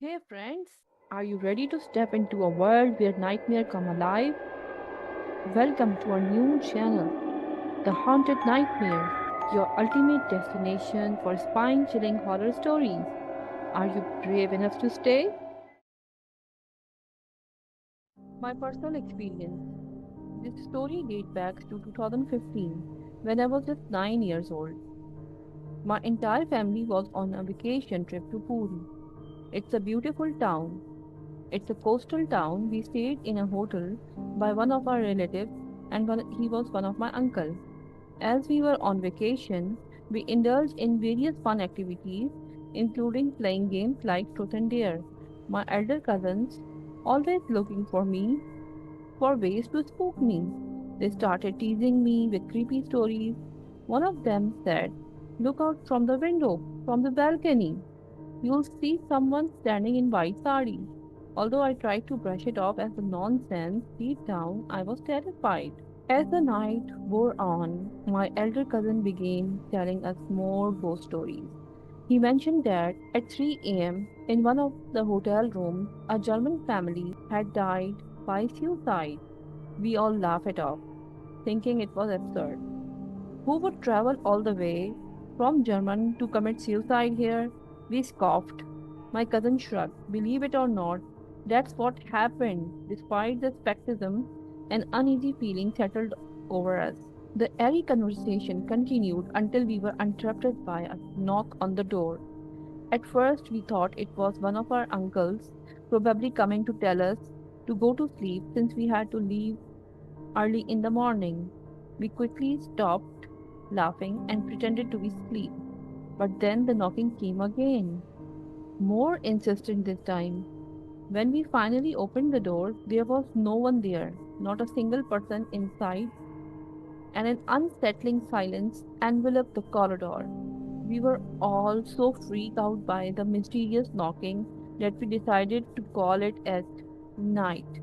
Hey friends, are you ready to step into a world where nightmares come alive? Welcome to our new channel, The Haunted Nightmares, your ultimate destination for spine-chilling horror stories. Are you brave enough to stay? My personal experience. This story dates back to 2015 when I was just 9 years old. My entire family was on a vacation trip to Puri. It's a beautiful town. It's a coastal town. We stayed in a hotel by one of our relatives, and he was one of my uncle. As we were on vacation, we indulged in various fun activities, including playing games like truth and dare. My elder cousins, always looking for me for ways to spook me. They started teasing me with creepy stories. One of them said, "Look out from the window, from the balcony. You'll see someone standing in white sari." Although I tried to brush it off as a nonsense, deep down I was terrified. As the night wore on, my elder cousin began telling us more ghost stories. He mentioned that at 3 a.m., in one of the hotel rooms, a German family had died by suicide. We all laughed it off, thinking it was absurd. Who would travel all the way from Germany to commit suicide here? We scoffed. My cousin shrugged. Believe it or not, that's what happened. Despite the skepticism, an uneasy feeling settled over us. The airy conversation continued until we were interrupted by a knock on the door. At first, we thought it was one of our uncles, probably coming to tell us to go to sleep since we had to leave early in the morning. We quickly stopped laughing and pretended to be asleep. But then the knocking came again, more insistent this time. When we finally opened the door, there was no one there, not a single person inside, and an unsettling silence enveloped the corridor. We were all so freaked out by the mysterious knocking that we decided to call it at night.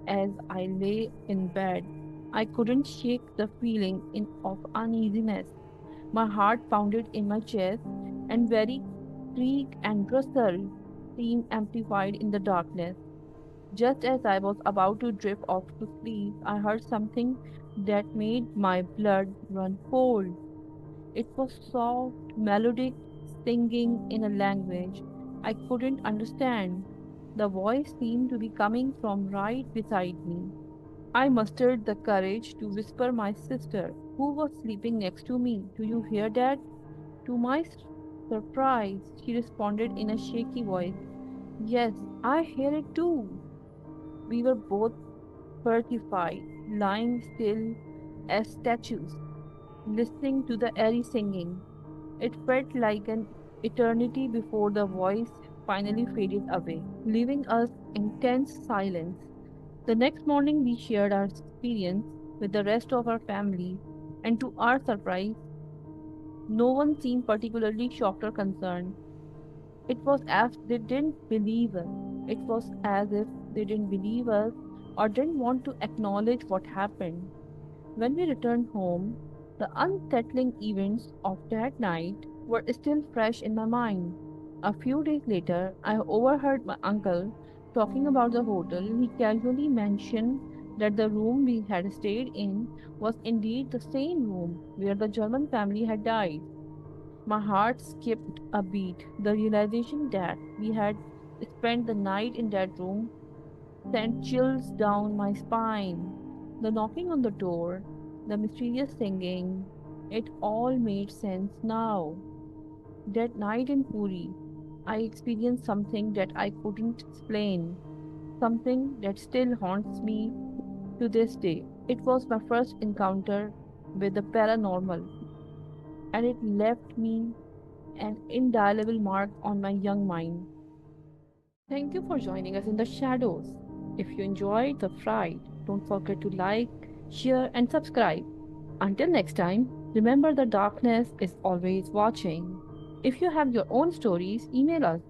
As I lay in bed, I couldn't shake the feeling of uneasiness. My heart pounded in my chest, and very creak and rustle seemed amplified in the darkness. Just as I was about to drift off to sleep, I heard something that made my blood run cold. It was soft, melodic singing in a language I couldn't understand. The voice seemed to be coming from right beside me. I mustered the courage to whisper my sister, who was sleeping next to me, "Do you hear that?" To my surprise, she responded in a shaky voice, "Yes, I hear it too." We were both petrified, lying still as statues, listening to the airy singing. It felt like an eternity before the voice finally faded away, leaving us in tense silence. The next morning, we shared our experience with the rest of our family, and to our surprise, no one seemed particularly shocked or concerned. It was as they didn't believe us. It was as if they didn't believe us or didn't want to acknowledge what happened. When we returned home, the unsettling events of that night were still fresh in my mind. A few days later, I overheard my uncle talking about the hotel. He casually mentioned that the room we had stayed in was indeed the same room where the German family had died. My heart skipped a beat. The realization that we had spent the night in that room sent chills down my spine. The knocking on the door, the mysterious singing, it all made sense now. That night in Puri, I experienced something that I couldn't explain, something that still haunts me to this day. It was my first encounter with the paranormal, and it left me an indelible mark on my young mind. Thank you for joining us in the shadows. If you enjoyed the fright, don't forget to like, share, and subscribe. Until next time, remember the darkness is always watching. If you have your own stories, email us